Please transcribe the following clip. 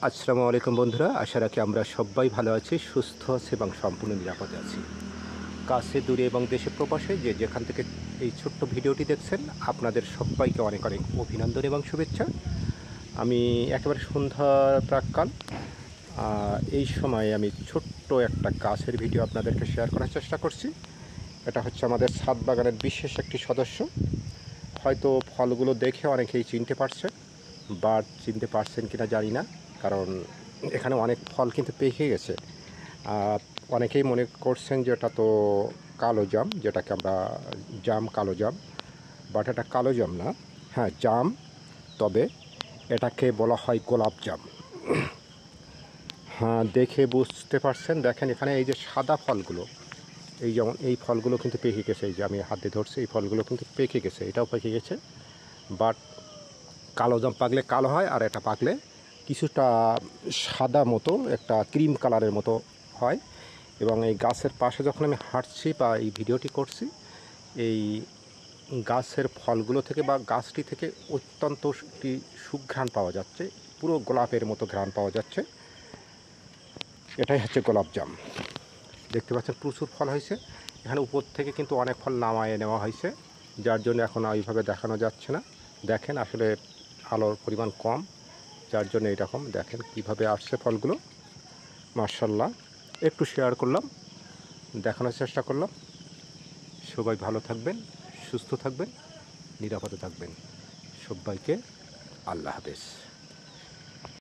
আসসালামু আলাইকুম বন্ধুরা, আশা রাখি আমরা সবাই ভালো আছি, সুস্থ আছি এবং সম্পূর্ণ নিরাপদে আছি। কাছে দূরে এবং দেশে প্রবাসে যে যেখান থেকে এই ছোট্ট ভিডিওটি দেখছেন, আপনাদের সবাইকে অনেক অনেক অভিনন্দন এবং শুভেচ্ছা। আমি একেবারে সন্ধ্যার প্রাক্কাল এই সময়ে আমি ছোট্ট একটা গাছের ভিডিও আপনাদেরকে শেয়ার করার চেষ্টা করছি। এটা হচ্ছে আমাদের ছাদ বাগানের বিশেষ একটি সদস্য। হয়তো ফলগুলো দেখে অনেকেই চিনতে পারছে, বাট চিনতে পারছেন কিনা জানি না, কারণ এখানে অনেক ফল কিন্তু পেকে গেছে। অনেকেই মনে করছেন যে এটা তো কালো জাম, যেটাকে আমরা জাম, কালো জাম, বাট এটা কালো জাম না। হ্যাঁ, জাম, তবে এটাকে বলা হয় গোলাপ জাম। হ্যাঁ, দেখে বুঝতে পারছেন। দেখেন এখানে এই যে সাদা ফলগুলো, এই যেমন এই ফলগুলো কিন্তু পেকে গেছে। এই যে আমি হাতে ধরছি, এই ফলগুলো কিন্তু পেকে গেছে, এটাও পেকে গেছে। বাট কালো জাম পাকলে কালো হয়, আর এটা পাকলে কিছুটা সাদা মতো, একটা ক্রিম কালারের মতো হয়। এবং এই গাছের পাশে যখন আমি হাঁটছি বা এই ভিডিওটি করছি, এই গাছের ফলগুলো থেকে বা গাছটি থেকে অত্যন্ত একটি সুঘ্রাণ পাওয়া যাচ্ছে, পুরো গোলাপের মতো ঘ্রাণ পাওয়া যাচ্ছে। এটাই হচ্ছে গোলাপ জাম। দেখতে পাচ্ছেন প্রচুর ফল হয়েছে এখানে। উপর থেকে কিন্তু অনেক ফল নামায়ে নেওয়া হয়েছে, যার জন্য এখন ওইভাবে দেখানো যাচ্ছে না। দেখেন আসলে আলোর পরিমাণ কম, যার জন্য এরকম। দেখেন কিভাবে আসছে ফলগুলো, মাশাআল্লাহ। একটু শেয়ার করলাম, দেখানোর চেষ্টা করলাম। সবাই ভালো থাকবেন, সুস্থ থাকবেন, নিরাপদে থাকবেন। সবাইকে আল্লাহ হাফেজ।